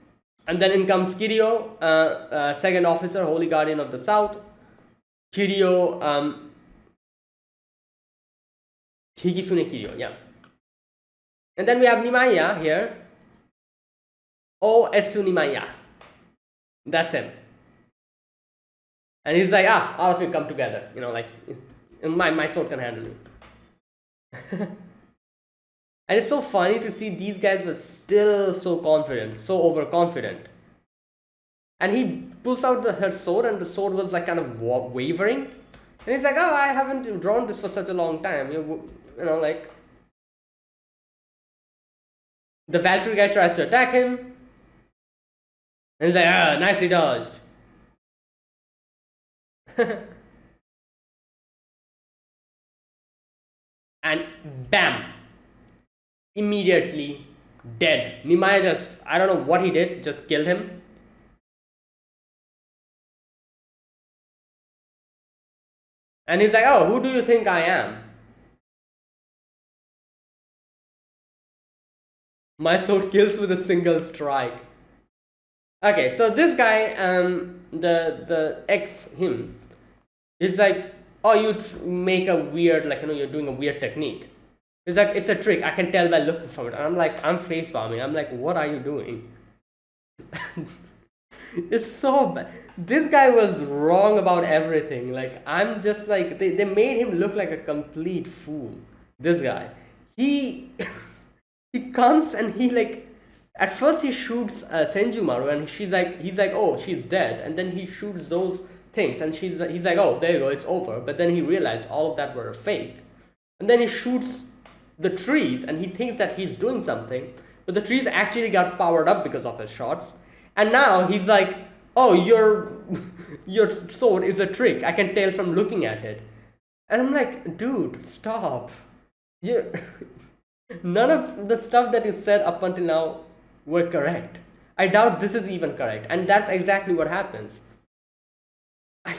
then in comes Kiryu, second officer, Holy Guardian of the South. Kiryu, Higifune Kiryu, yeah. And then we have Nimaiya here. Oh, Etsu Nimaiya. That's him. And he's like, all of you come together. Like, my sword can handle you. And it's so funny to see these guys were still so confident, so overconfident. And he pulls out her sword, and the sword was like kind of wavering. And he's like, I haven't drawn this for such a long time. Like, the Valkyrie guy tries to attack him. And he's like, nicely dodged. And bam! Immediately dead. Nimaiya just, I don't know what he did, just killed him. And he's like, who do you think I am? My sword kills with a single strike. Okay, so this guy, the him, is like, you make a weird, like, you're doing a weird technique. It's like, it's a trick, I can tell by looking from it. And I'm like, I'm face palming. I'm like, what are you doing? It's so bad. This guy was wrong about everything. Like, I'm just like, they made him look like a complete fool. This guy. He comes and he like, at first he shoots Senjumaru, and he's like, oh, she's dead. And then he shoots those things, and he's like, oh, there you go, it's over. But then he realized all of that were a fake. And then he shoots the trees, and he thinks that he's doing something, but the trees actually got powered up because of his shots. And now he's like, oh, your sword is a trick, I can tell from looking at it. And I'm like, dude, stop. None of the stuff that you said up until now were correct. I doubt this is even correct. And that's exactly what happens.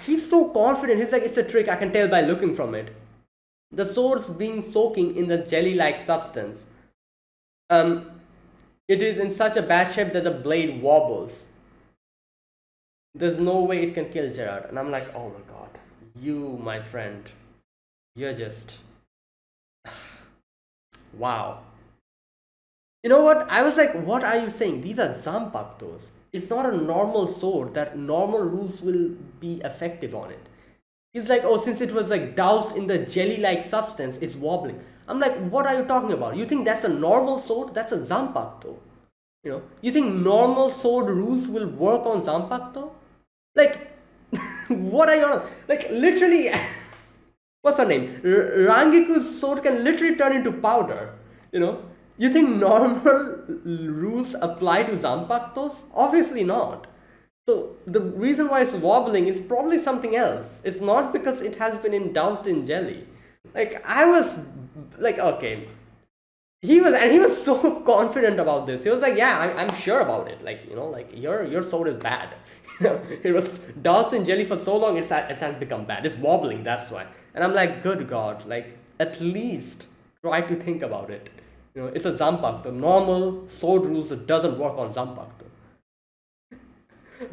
He's so confident. He's like, it's a trick, I can tell by looking from it. The sword's being soaking in the jelly-like substance. It is in such a bad shape that the blade wobbles. There's no way it can kill Gerard. And I'm like, oh my god, you, my friend, you're just wow. You know what? I was like, what are you saying? These are Zanpakutos. It's not a normal sword that normal rules will be effective on it. He's like, oh, since it was like doused in the jelly-like substance, it's wobbling. I'm like, what are you talking about? You think that's a normal sword? That's a Zanpakuto. You think normal sword rules will work on Zanpakuto? Like, what are you on? Like, literally, what's her name? Rangiku's sword can literally turn into powder. You think normal rules apply to Zanpakutos? Obviously not. So the reason why it's wobbling is probably something else. It's not because it has been doused in jelly. Like, I was like, okay. He was so confident about this. He was like, yeah, I'm sure about it. Like, like your sword is bad. It was doused in jelly for so long, it has become bad. It's wobbling, that's why. And I'm like, good God, like, at least try to think about it. It's a Zanpakuto. Normal sword rules, it doesn't work on Zanpakuto.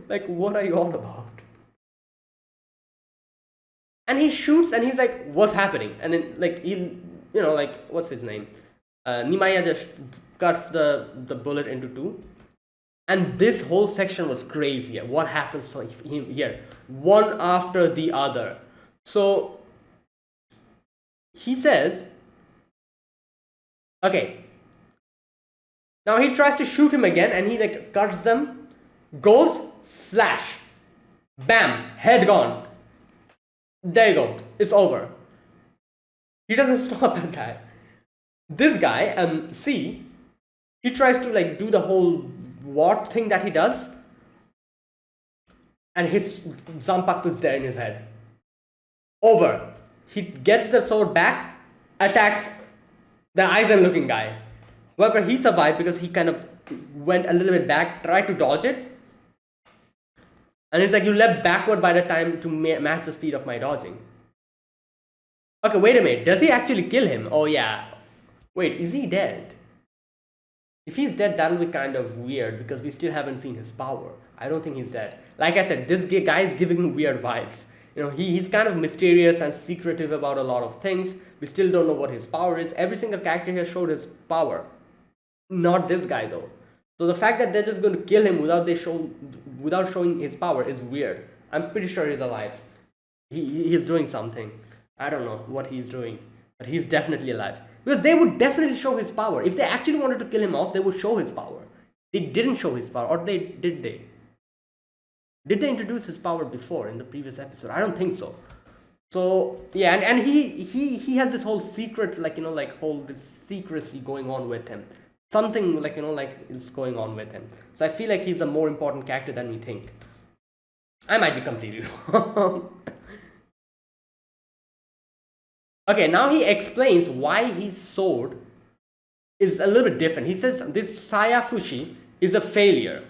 Like, what are you all about? And he shoots and he's like, what's happening? And then, like, like, what's his name? Nimaiya just cuts the bullet into two. And this whole section was crazy. What happens to him here? One after the other. So, he says, okay. Now he tries to shoot him again and he like cuts them. Goes, slash. Bam, head gone. There you go. It's over. He doesn't stop at that. This guy, C, he tries to like do the whole what thing that he does. And his Zanpakuto is there in his head. Over. He gets the sword back, attacks the Aizen looking guy. However, he survived because he kind of went a little bit back, tried to dodge it. And it's like you leapt backward by the time to match the speed of my dodging. Okay, wait a minute. Does he actually kill him? Oh yeah. Wait, is he dead? If he's dead, that'll be kind of weird because we still haven't seen his power. I don't think he's dead. Like I said, this guy is giving me weird vibes. He's kind of mysterious and secretive about a lot of things. We still don't know what his power is. Every single character here showed his power. Not this guy though. So the fact that they're just going to kill him without showing his power is weird. I'm pretty sure he's alive. He's doing something. I don't know what he's doing, but he's definitely alive. Because they would definitely show his power. If they actually wanted to kill him off, they would show his power. They didn't show his power, or did they? Did they introduce his power before in the previous episode? I don't think so. So yeah, and he has this whole secret, like this secrecy going on with him. Something like is going on with him. So I feel like he's a more important character than we think. I might be completely wrong. Okay, now he explains why his sword is a little bit different. He says this Sayafushi is a failure.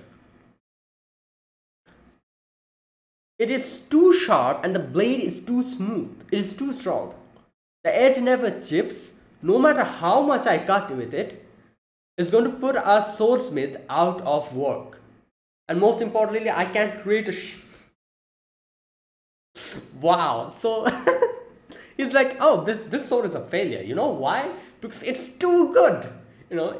It is too sharp and the blade is too smooth. It is too strong. The edge never chips. No matter how much I cut with it, it's going to put a swordsmith out of work. And most importantly, I can't create a wow. So he's like, oh, this sword is a failure. You know why? Because it's too good.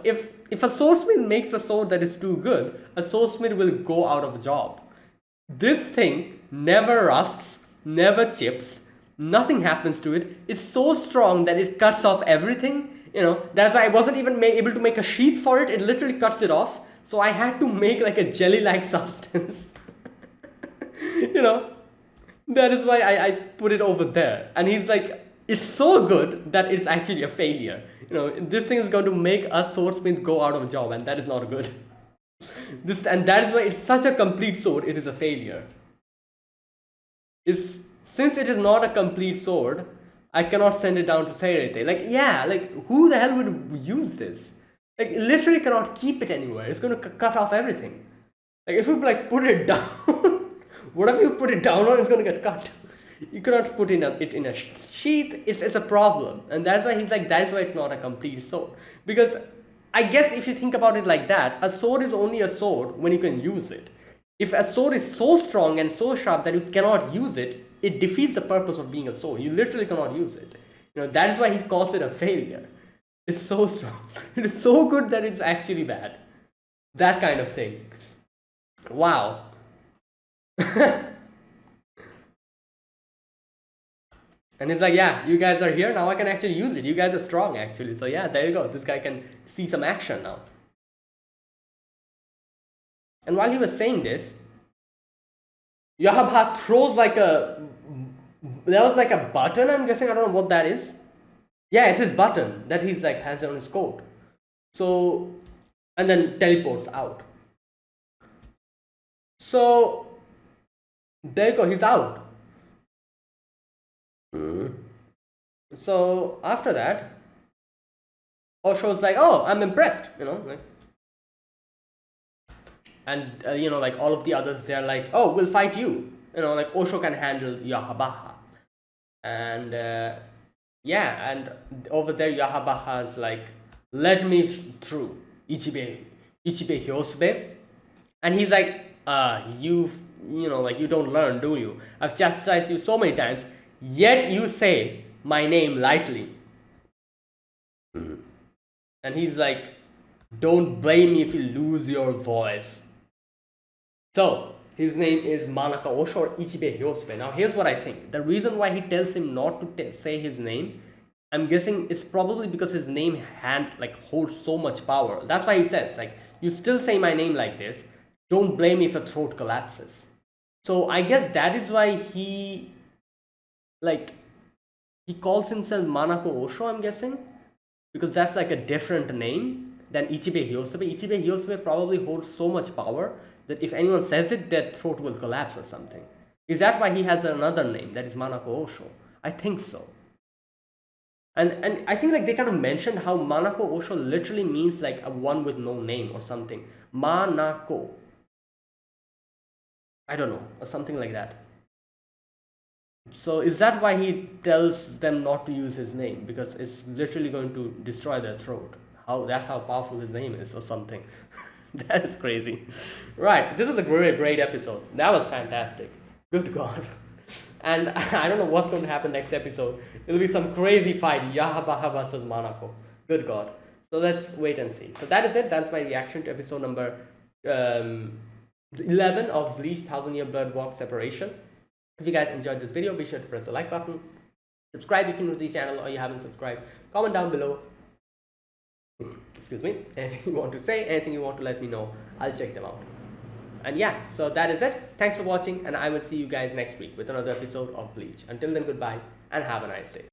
If a swordsmith makes a sword that is too good, a swordsmith will go out of a job. This thing never rusts, never chips, nothing happens to it. It's so strong that it cuts off everything. That's why I wasn't even able to make a sheath for it. It literally cuts it off. So I had to make like a jelly-like substance. That is why I put it over there. And he's like, it's so good that it's actually a failure. This thing is going to make a swordsmith go out of a job, and that is not good. And that is why it's such a complete sword, it is a failure. Since it is not a complete sword, I cannot send it down to Seirete. Who the hell would use this? Literally cannot keep it anywhere. It's going to cut off everything. If you put it down, whatever you put it down on is going to get cut. You cannot put it in a sheath. It's a problem. And that's why he's like, that's why it's not a complete sword. Because I guess if you think about it like that, a sword is only a sword when you can use it. If a sword is so strong and so sharp that you cannot use it, it defeats the purpose of being a sword. You literally cannot use it. That is why he calls it a failure. It's so strong. It is so good that it's actually bad. That kind of thing. Wow. And it's like, yeah, you guys are here, now I can actually use it. You guys are strong, actually. So yeah, there you go. This guy can see some action now. And while he was saying this, Yahabha throws like there was like a button, I'm guessing. I don't know what that is. Yeah, it's his button that he's like has on his coat. So, and then teleports out. So, there you go, he's out. So, after that, Osho's like, oh, I'm impressed, like. And, like all of the others, they're like, oh, we'll fight you. Like Osho can handle Yahabaha. And, yeah, and over there, Yahabaha's like, let me through, Ichibe Hyosube. And he's like, you don't learn, do you? I've chastised you so many times, yet you say my name lightly. And he's like, don't blame me if you lose your voice. So, his name is Manaka Osho or Ichibe Hyosube. Now, here's what I think. The reason why he tells him not to say his name, I'm guessing it's probably because his name holds so much power. That's why he says, like, you still say my name like this, don't blame me if your throat collapses. So, I guess that is why he calls himself Manako Osho, I'm guessing. Because that's like a different name than Ichibe Hyosube. Ichibe Hyosube probably holds so much power that if anyone says it, their throat will collapse or something. Is that why he has another name that is Manako Osho? I think so. And I think like they kind of mentioned how Manako Osho literally means like a one with no name or something. Manako. I don't know, or something like that. So is that why he tells them not to use his name? Because it's literally going to destroy their throat. That's how powerful his name is or something. That is crazy. Right, this was a great episode. That was fantastic. Good God. And I don't know what's going to happen next episode. It'll be some crazy fight. Yahabaha versus Manako. Good God. So let's wait and see. So that is it. That's my reaction to episode number 11 of Bleach 1000-Year Blood Walk Separation. If you guys enjoyed this video, be sure to press the like button. Subscribe if you're new to the channel or you haven't subscribed. Comment down below. Excuse me. Anything you want to say, anything you want to let me know, I'll check them out. And yeah, so that is it. Thanks for watching, and I will see you guys next week with another episode of Bleach. Until then, goodbye and have a nice day.